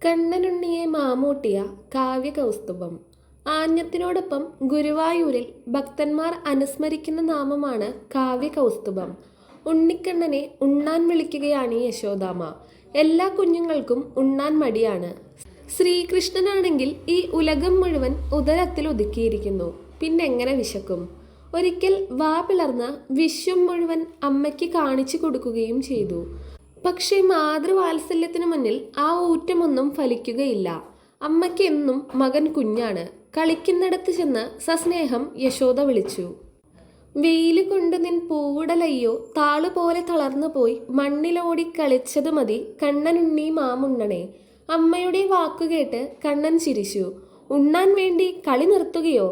കണ്ണനുണ്ണിയെ മാമൂട്ടിയ കാവ്യകൗസ്തുഭം. ആഞ്ഞത്തിനോടൊപ്പം ഗുരുവായൂരിൽ ഭക്തന്മാർ അനുസ്മരിക്കുന്ന നാമമാണ് കാവ്യകൗസ്തുഭം. ഉണ്ണിക്കണ്ണനെ ഉണ്ണാൻ വിളിക്കുകയാണ് യശോദാമ്മ. എല്ലാ കുഞ്ഞുങ്ങൾക്കും ഉണ്ണാൻ മടിയാണ്. ശ്രീകൃഷ്ണനാണെങ്കിൽ ഈ ഉലകം മുഴുവൻ ഉദരത്തിൽ ഒതുക്കിയിരിക്കുന്നു. പിന്നെങ്ങനെ വിശക്കും? ഒരിക്കൽ വാ പിളർന്ന് വിശ്വം മുഴുവൻ അമ്മയ്ക്ക് കാണിച്ചു കൊടുക്കുകയും ചെയ്തു. പക്ഷേ മാതൃവാത്സല്യത്തിനു മുന്നിൽ ആ ഊറ്റമൊന്നും ഫലിക്കുകയില്ല. അമ്മയ്ക്ക് എന്നും മകൻ കുഞ്ഞാണ്. കളിക്കുന്നിടത്ത് ചെന്ന് സസ്നേഹം യശോദ വിളിച്ചു. വെയില് കൊണ്ട് നിൻ പൂവുടലയ്യോ താളുപോലെ തളർന്നു പോയി മണ്ണിലോടി കളിച്ചത് മതി കണ്ണനുണ്ണി മാമുണ്ണണേ. അമ്മയുടെ വാക്കുകേട്ട് കണ്ണൻ ചിരിച്ചു. ഉണ്ണാൻ വേണ്ടി കളി നിർത്തുകയോ?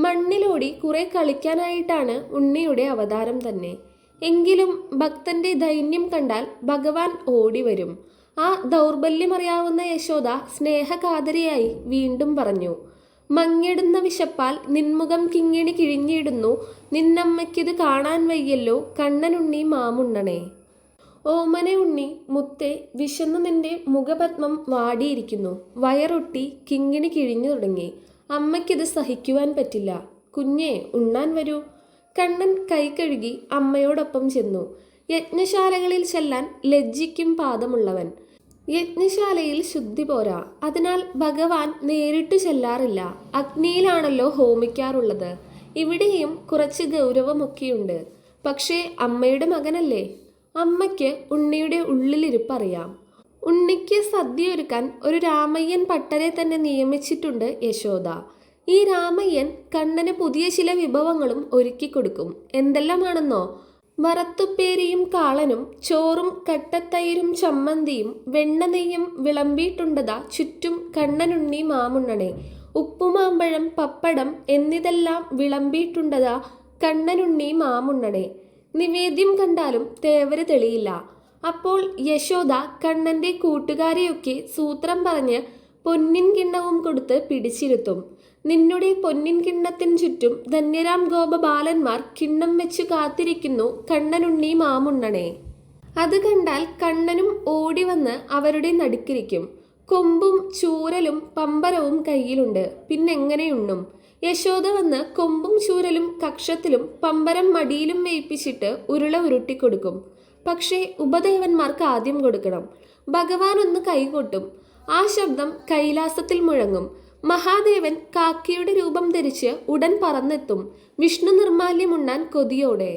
മണ്ണിലോടി കുറെ കളിക്കാനായിട്ടാണ് ഉണ്ണിയുടെ അവതാരം തന്നെ. എങ്കിലും ഭക്തന്റെ ദൈന്യം കണ്ടാൽ ഭഗവാൻ ഓടിവരും. ആ ദൗർബല്യമറിയാവുന്ന യശോദ സ്നേഹകാതരിയായി വീണ്ടും പറഞ്ഞു. മങ്ങിടുന്ന വിശപ്പാൽ നിൻമുഖം കിങ്ങിണി കിഴിഞ്ഞിടുന്നു. നിന്നമ്മയ്ക്കിത് കാണാൻ വയ്യല്ലോ കണ്ണനുണ്ണി മാമുണ്ണണേ. ഓമനെ ഉണ്ണി മുത്തേ, വിശന്നു നിന്റെ മുഖപത്മം വാടിയിരിക്കുന്നു. വയറൊട്ടി കിങ്ങിണി കിഴിഞ്ഞു തുടങ്ങി. അമ്മയ്ക്കിത് സഹിക്കുവാൻ പറ്റില്ല. കുഞ്ഞേ, ഉണ്ണാൻ വരൂ. കണ്ണൻ കൈ കഴുകി അമ്മയോടൊപ്പം ചെന്നു. യജ്ഞശാലകളിൽ ചെല്ലാൻ ലജ്ജിക്കും പാദമുള്ളവൻ. യജ്ഞശാലയിൽ ശുദ്ധി പോരാ. അതിനാൽ ഭഗവാൻ നേരിട്ട് ചെല്ലാറില്ല. അഗ്നിയിലാണല്ലോ ഹോമിക്കാറുള്ളത്. ഇവിടെയും കുറച്ച് ഗൗരവമൊക്കെയുണ്ട്. പക്ഷേ അമ്മയുടെ മകനല്ലേ. അമ്മയ്ക്ക് ഉണ്ണിയുടെ ഉള്ളിലിരിപ്പറിയാം. ഉണ്ണിക്ക് സദ്യ ഒരുക്കാൻ ഒരു രാമയ്യൻ പട്ടരെ തന്നെ നിയമിച്ചിട്ടുണ്ട് യശോദ. ഈ രാമയ്യൻ കണ്ണന് പുതിയ ചില വിഭവങ്ങളും ഒരുക്കിക്കൊടുക്കും. എന്തെല്ലാമാണെന്നോ? വറത്തുപ്പേരിയും കാളനും ചോറും കട്ടത്തൈരും ചമ്മന്തിയും വെണ്ണനെയ്യും വിളമ്പിയിട്ടുണ്ടതാ ചുറ്റും കണ്ണനുണ്ണി മാമുണ്ണണേ. ഉപ്പുമാമ്പഴം, പപ്പടം എന്നിതെല്ലാം വിളമ്പിയിട്ടുണ്ടതാ കണ്ണനുണ്ണി മാമുണ്ണണേ. നിവേദ്യം കണ്ടാലും തേവര് തെളിയില്ല. അപ്പോൾ യശോദ കണ്ണന്റെ കൂട്ടുകാരെയൊക്കെ സൂത്രം പറഞ്ഞ് പൊന്നിൻ കിണ്ണവും കൊടുത്ത് പിടിച്ചിരുത്തും. നിന്നുടെ പൊന്നിൻ കിണ്ണത്തിൻ ചുറ്റും ധന്യരാം ഗോപബാലന്മാർ കിണ്ണം വെച്ചു കാത്തിരിക്കുന്നു കണ്ണനുണ്ണി മാമുണ്ണണേ. അത് കണ്ടാൽ കണ്ണനും ഓടി വന്ന് അവരുടെ നടുക്കിരിക്കും. കൊമ്പും ചൂരലും പമ്പരവും കയ്യിലുണ്ട്. പിന്നെങ്ങനെയുണ്ണും? യശോദ വന്ന് കൊമ്പും ചൂരലും കക്ഷത്തിലും പമ്പരം മടിയിലും വേയിപ്പിച്ചിട്ട് ഉരുള ഉരുട്ടിക്കൊടുക്കും. പക്ഷേ ഉപദേവന്മാർക്ക് ആദ്യം കൊടുക്കണം. ഭഗവാൻ ഒന്ന് കൈകൊട്ടും. ആ ശബ്ദം കൈലാസത്തിൽ മുഴങ്ങും. മഹാദേവൻ കാക്കയുടെ രൂപം ധരിച്ച് ഉടൻ പറന്നെത്തും. വിഷ്ണു നിർമാല്യം ഉണ്ണാൻ കൊതിയോടെ.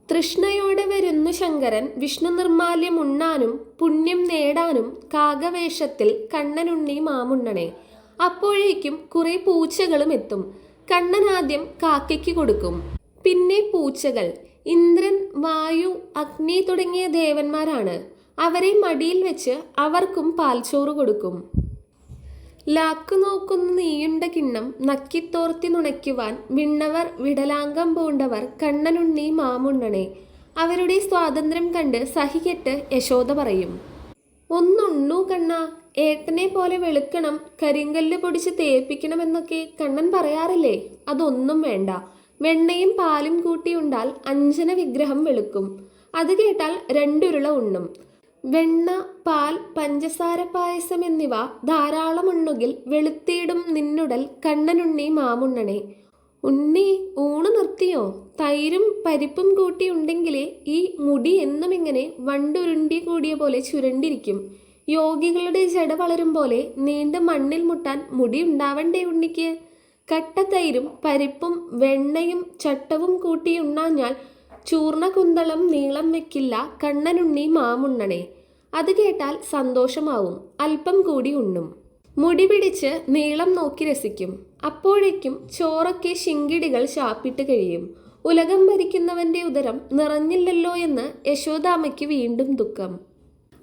തൃഷ്ണയോടെ വരുന്നു ശങ്കരൻ വിഷ്ണു നിർമാല്യം ഉണ്ണാനും പുണ്യം നേടാനും കാകവേഷത്തിൽ കണ്ണനുണ്ണി മാമുണ്ണണേ. അപ്പോഴേക്കും കുറെ പൂച്ചകളും എത്തും. കണ്ണൻ ആദ്യം കാക്കയ്ക്ക് കൊടുക്കും, പിന്നെ പൂച്ചകൾ. ഇന്ദ്രൻ, വായു, അഗ്നി തുടങ്ങിയ ദേവന്മാരാണ്. അവരെ മടിയിൽ വെച്ച് അവർക്കും പാൽച്ചോറ് കൊടുക്കും. ലാക്കു നോക്കുന്ന നീയുണ്ട കിണ്ണം നക്കിത്തോർത്തി നുണയ്ക്കുവാൻ വിണ്ണവർ വിടലാംഗം പൂണ്ടവർ കണ്ണനുണ്ണി മാമുണ്ണണേ. അവരുടെ സ്വാതന്ത്ര്യം കണ്ട് സഹികെട്ട് യശോദ പറയും. ഒന്നുണ്ണു കണ്ണാ, ഏട്ടനെ പോലെ വെളുക്കണം, കരിങ്കല്ല് പൊടിച്ച് തേപ്പിക്കണമെന്നൊക്കെ കണ്ണൻ പറയാറില്ലേ? അതൊന്നും വേണ്ട. വെണ്ണയും പാലും കൂട്ടിയുണ്ടാൽ അഞ്ജന വിഗ്രഹം വെളുക്കും. അത് കേട്ടാൽ രണ്ടുരുള ഉണ്ണും. വെണ്ണ, പാൽ, പഞ്ചസാര പായസം എന്നിവ ധാരാളം ഉണ്ണുകിൽ വെളുത്തിയിടും നിന്നുടൽ കണ്ണനുണ്ണി മാമുണ്ണണേ. ഉണ്ണി, ഊണ് നിർത്തിയോ? തൈരും പരിപ്പും കൂട്ടി ഉണ്ടെങ്കിലേ ഈ മുടി എന്നും ഇങ്ങനെ വണ്ടുരുണ്ടി കൂടിയ പോലെ ചുരണ്ടിരിക്കും. യോഗികളുടെ ജട വളരും പോലെ നീണ്ട് മണ്ണിൽ മുട്ടാൻ മുടി ഉണ്ടാവണ്ടേ ഉണ്ണിക്ക്? കട്ടത്തൈരും പരിപ്പും വെണ്ണയും ചട്ടവും കൂട്ടി ഉണ്ണാഞ്ഞാൽ ചൂർണകുന്തളം നീളം വെക്കില്ല കണ്ണനുണ്ണി മാമുണ്ണണേ. അത് കേട്ടാൽ സന്തോഷമാവും. അല്പം കൂടി ഉണ്ണും. മുടി പിടിച്ച് നീളം നോക്കി രസിക്കും. അപ്പോഴേക്കും ചോറൊക്കെ ശിങ്കിടികൾ ശാപ്പിട്ട് കഴിയും. ഉലകം ഭരിക്കുന്നവന്റെ ഉദരം നിറഞ്ഞില്ലല്ലോ എന്ന് യശോദാമ്മയ്ക്ക് വീണ്ടും ദുഃഖം.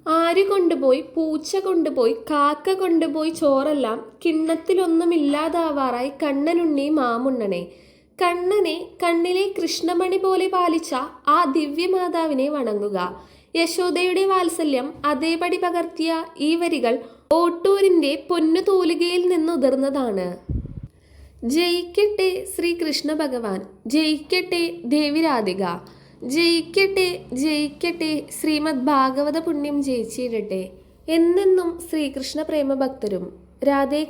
ആര് കൊണ്ടുപോയി? പൂച്ച കൊണ്ടുപോയി, കാക്ക കൊണ്ടുപോയി ചോറെല്ലാം കിണ്ണത്തിലൊന്നുമില്ലാതാവാറായി കണ്ണനുണ്ണി മാമുണ്ണണേ. കണ്ണനെ കണ്ണിലെ കൃഷ്ണമണി പോലെ പാലിച്ച ആ ദിവ്യമാതാവിനെ വണങ്ങുക. യശോദയുടെ വാത്സല്യം അതേപടി പകർത്തിയ ഈ വരികൾ ഓട്ടൂരിൻ്റെ പൊന്നു തൂലികയിൽ നിന്നുതിർന്നതാണ്. ജയിക്കട്ടെ ശ്രീകൃഷ്ണ ഭഗവാൻ, ജയിക്കട്ടെ ദേവി രാധിക, ജയിക്കട്ടെ ജയിക്കട്ടെ ശ്രീമദ് ഭാഗവത പുണ്യം ജയിച്ചിടട്ടെ. എന്നെന്നും ശ്രീകൃഷ്ണ പ്രേമഭക്തരും രാധേ